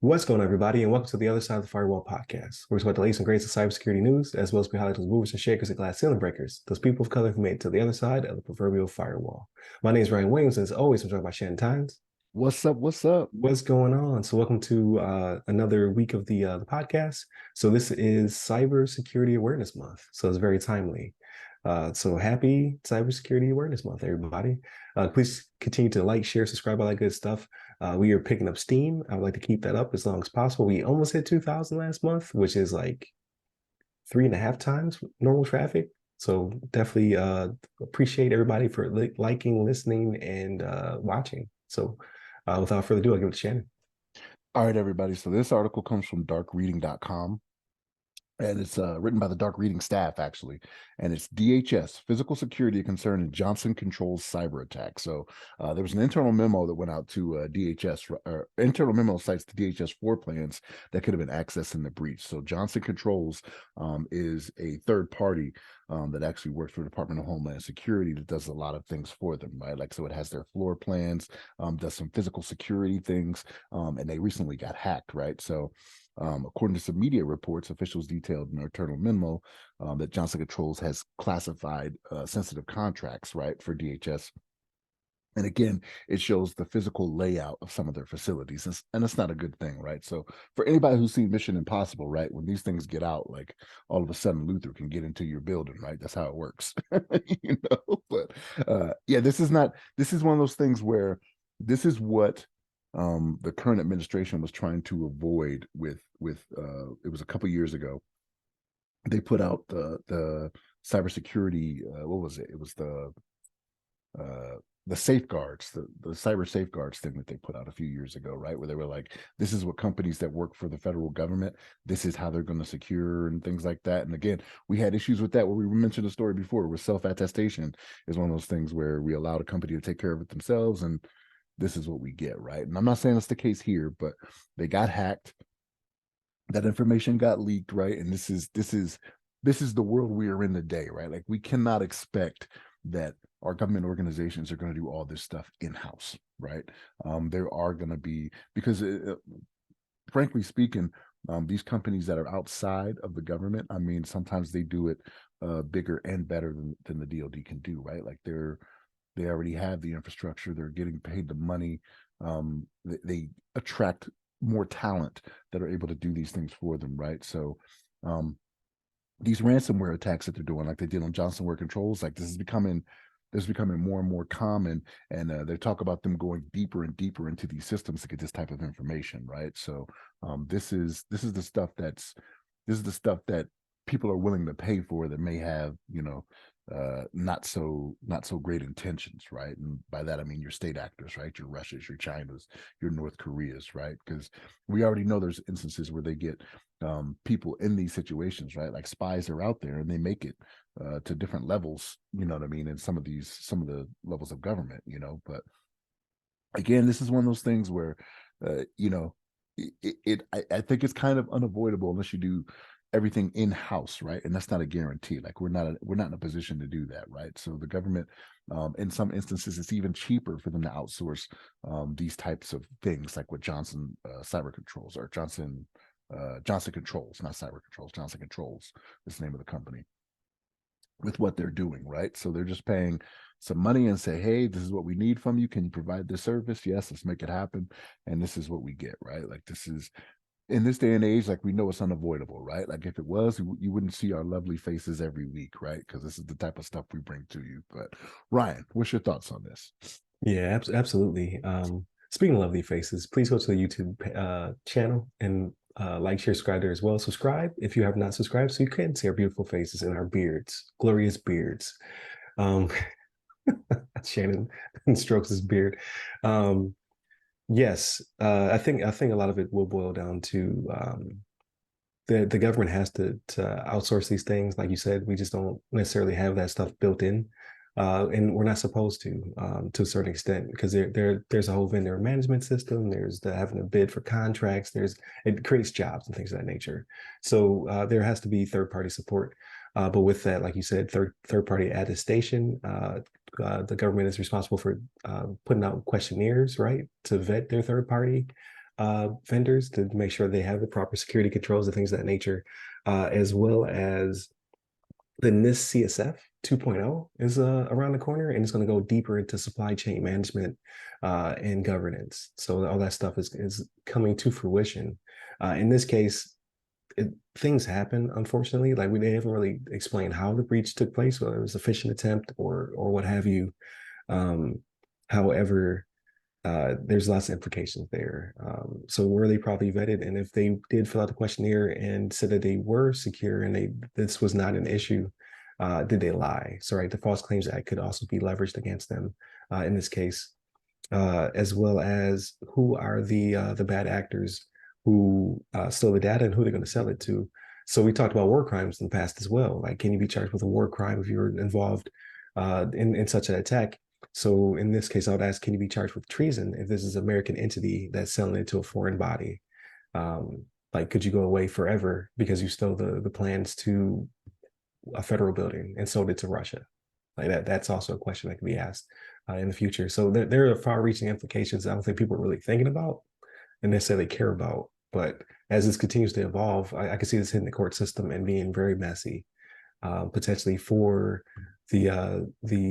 What's going on, everybody, and welcome to the Other Side of the Firewall podcast. We're talking about the latest and greatest of cybersecurity news, as well as we highlight those movers and shakers and glass ceiling breakers, those people of color who made it to the other side of the proverbial firewall. My name is Ryan Williams, and as always, I'm joined by Shannon Tynes. What's up? What's up? What's going on? So, welcome to another week of the podcast. So, this is Cybersecurity Awareness Month, so it's very timely. So happy Cybersecurity Awareness Month, everybody. Please continue to like, share, subscribe, all that good stuff. We are picking up steam. I would like to keep that up as long as possible. We almost hit 2,000 last month, which is like 3.5 times normal traffic. So definitely appreciate everybody for liking, listening, and watching. So without further ado, I'll give it to Shannon. All right, everybody. So this article comes from darkreading.com. And it's written by the Dark Reading staff, actually. And it's DHS, physical security concern in Johnson Controls Cyberattack. So there was an internal memo that went out to DHS, or internal memo cites the DHS floor plans that could have been accessed in the breach. So Johnson Controls is a third party that actually works for the Department of Homeland Security that does a lot of things for them, right? Like, so it has their floor plans, does some physical security things, and they recently got hacked, right? So according to some media reports, officials detailed in their internal memo that Johnson Controls has classified sensitive contracts, right, for DHS. And again, it shows the physical layout of some of their facilities, and it's not a good thing, right? So for anybody who's seen Mission Impossible, right, when these things get out, like all of a sudden Luther can get into your building, right? That's how it works, you know. But yeah, this is one of those things where this is what the current administration was trying to avoid with it was a couple years ago. They put out the cybersecurity, what was it? It was the safeguards, the cyber safeguards thing that they put out a few years ago, right? Where they were like, this is what companies that work for the federal government, this is how they're going to secure and things like that. And again, we had issues with that where we mentioned a story before where self-attestation is one of those things where we allowed a company to take care of it themselves, and this is what we get, right? And I'm not saying that's the case here, but they got hacked. That information got leaked, right? And this is the world we are in today, right? Like, we cannot expect that our government organizations are going to do all this stuff in-house, right? There are going to be, because frankly speaking, these companies that are outside of the government, I mean, sometimes they do it bigger and better than the DoD can do, right? Like, they already have the infrastructure. They're getting paid the money. They attract more talent that are able to do these things for them, right? So these ransomware attacks that they're doing, like they did on Johnson Controls, like this is becoming more and more common. And they talk about them going deeper and deeper into these systems to get this type of information, right? So this is the stuff that people are willing to pay for that may have, you know, not so great intentions, right? And by that I mean your state actors, right? Your Russias, your Chinas, your North Koreas, right? Because we already know there's instances where they get people in these situations, right? Like, spies are out there and they make it to different levels, you know what I mean? And some of the levels of government, you know. But again, this is one of those things where you know, I think it's kind of unavoidable unless you do everything in-house, right? And that's not a guarantee. Like, we're not in a position to do that, right? So the government, in some instances, it's even cheaper for them to outsource these types of things, like what Johnson Cyber Controls, or Johnson Controls, not Cyber Controls, Johnson Controls is the name of the company, with what they're doing, right? So they're just paying some money and say, hey, this is what we need from you. Can you provide this service? Yes, let's make it happen. And this is what we get, right? Like, this is, in this day and age, like, we know it's unavoidable, right? Like, if it was, you wouldn't see our lovely faces every week, right? Because this is the type of stuff we bring to you. But Ryan, what's your thoughts on this? Yeah, absolutely. Speaking of lovely faces, please go to the YouTube channel and like, share, subscribe there as well. Subscribe if you have not subscribed, so you can see our beautiful faces and our beards, glorious beards. Shannon strokes his beard. Yes, I think a lot of it will boil down to the government has to outsource these things. Like you said, we just don't necessarily have that stuff built in, and we're not supposed to a certain extent, because there's a whole vendor management system. There's the having to bid for contracts. It creates jobs and things of that nature. So there has to be third party support. But with that, like you said, third party attestation, the government is responsible for putting out questionnaires, right, to vet their third party vendors to make sure they have the proper security controls and things of that nature, as well as the NIST CSF 2.0 is around the corner, and it's going to go deeper into supply chain management and governance. So all that stuff is coming to fruition. In this case, things happen, unfortunately. Like they haven't really explained how the breach took place, whether it was a phishing attempt or what have you. However, there's lots of implications there. So were they probably vetted? And if they did fill out the questionnaire and said that they were secure and this was not an issue, did they lie? So right, the False Claims Act could also be leveraged against them in this case, as well as who are the bad actors who stole the data and who they're going to sell it to. So we talked about war crimes in the past as well. Like, can you be charged with a war crime if you're involved in such an attack? So in this case, I would ask, can you be charged with treason if this is an American entity that's selling it to a foreign body? Like, could you go away forever because you stole the plans to a federal building and sold it to Russia? Like that's also a question that can be asked in the future. So there are far-reaching implications I don't think people are really thinking about and necessarily care about. But as this continues to evolve, I can see this hitting the court system and being very messy, potentially for the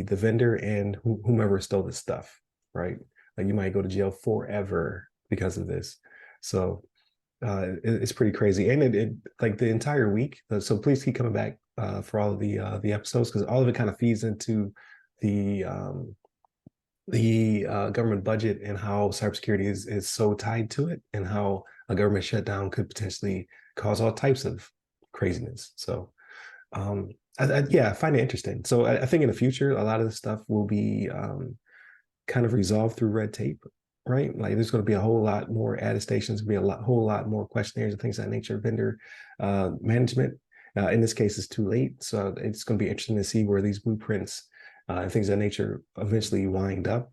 vendor and whomever stole this stuff, right? Like you might go to jail forever because of this. So it's pretty crazy, and it like the entire week. So please keep coming back for all of the episodes, because all of it kind of feeds into the government budget and how cybersecurity is so tied to it, and how a government shutdown could potentially cause all types of craziness. So yeah, I find it interesting. So I think in the future, a lot of this stuff will be kind of resolved through red tape, right? Like there's going to be a whole lot more attestations, be whole lot more questionnaires and things of that nature, vendor management. In this case, it's too late. So it's going to be interesting to see where these blueprints and things of that nature eventually wind up.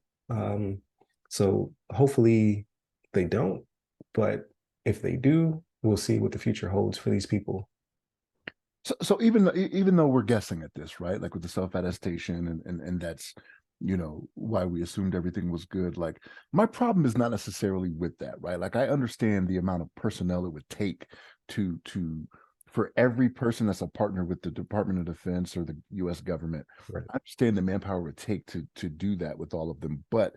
So hopefully they don't, but if they do, we'll see what the future holds for these people. So even though we're guessing at this, right? Like with the self-attestation and that's, you know, why we assumed everything was good. Like my problem is not necessarily with that, right? Like I understand the amount of personnel it would take to for every person that's a partner with the Department of Defense or the U.S. government. Right. I understand the manpower it would take to do that with all of them. But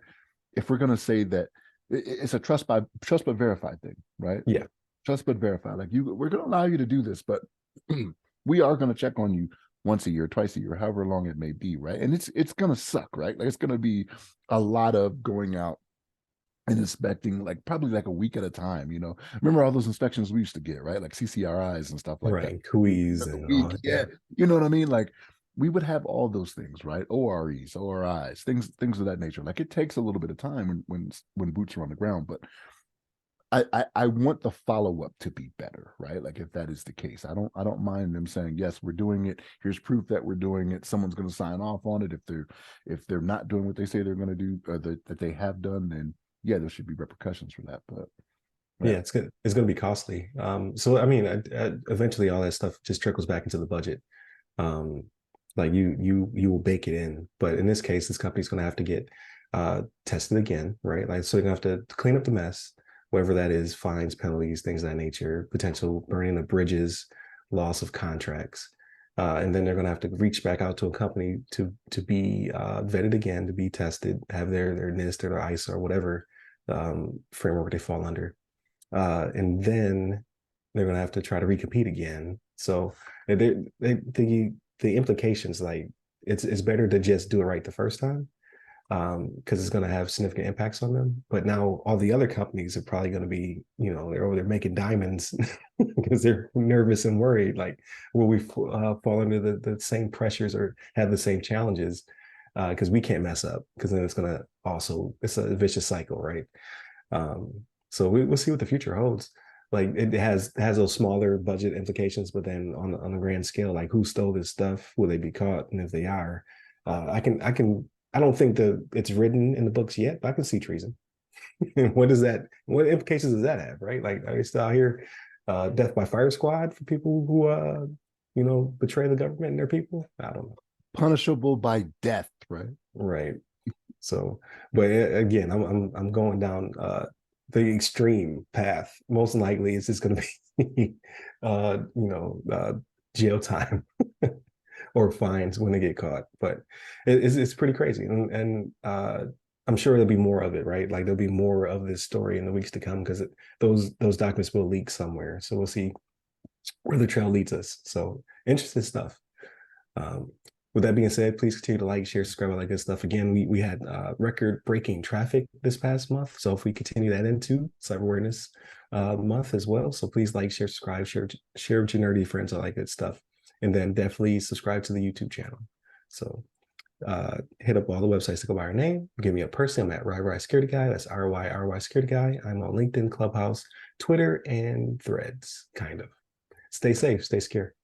if we're going to say that it's a trust but verify thing, right? Yeah. Trust but verify. Like we're going to allow you to do this, but we are going to check on you once a year, twice a year, however long it may be, right? And it's going to suck, right? Like it's going to be a lot of going out and inspecting, like probably like a week at a time, you know. Remember all those inspections we used to get, right? Like CCRIs and stuff like that. Right. Quiz and all that. Yeah. You know what I mean? Like we would have all those things, right? OREs, ORIs, things of that nature. Like it takes a little bit of time when boots are on the ground, but I want the follow-up to be better, right? Like if that is the case, I don't mind them saying, yes, we're doing it. Here's proof that we're doing it. Someone's going to sign off on it. If they're not doing what they say they're going to do, or that they have done, then yeah, there should be repercussions for that. But yeah, it's good. It's going to be costly. So I mean, eventually all that stuff just trickles back into the budget. Like you will bake it in, but in this case, this company's going to have to get tested again, right? Like so, you're going to have to clean up the mess, whatever that is, fines, penalties, things of that nature, potential burning of bridges, loss of contracts. And then they're going to have to reach back out to a company to be vetted again, to be tested, have their NIST or their ISO or whatever framework they fall under. And then they're going to have to try to recompete again. So the implications, like it's better to just do it right the first time, because it's going to have significant impacts on them. But now all the other companies are probably going to be, you know, they're over there making diamonds because they're nervous and worried. Like, will we fall under the same pressures or have the same challenges? Because we can't mess up, because then it's going to also, it's a vicious cycle, right? So we'll see what the future holds. Like it has those smaller budget implications, but then on the grand scale, like who stole this stuff? Will they be caught? And if they are, I don't think that it's written in the books yet, but I can see treason. What implications does that have, right? Like, are they still out here, death by fire squad for people who, betray the government and their people? I don't know. Punishable by death, right? Right. So, but again, I'm going down the extreme path. Most likely, it's just going to be, jail time or fines when they get caught. But it's pretty crazy, and I'm sure there'll be more of it, right? Like there'll be more of this story in the weeks to come because those documents will leak somewhere. So we'll see where the trail leads us. So interesting stuff. Um, with that being said, please continue to like, share, subscribe, all that good stuff. Again, we had record-breaking traffic this past month. So if we continue that into Cyber Awareness Month as well. So please like, share, subscribe, share with your nerdy friends, all that good stuff. And then definitely subscribe to the YouTube channel. So hit up all the websites to go by our name. Give me a person. I'm at RY Security Guy. That's RY Security Guy. I'm on LinkedIn, Clubhouse, Twitter, and Threads, kind of. Stay safe, stay secure.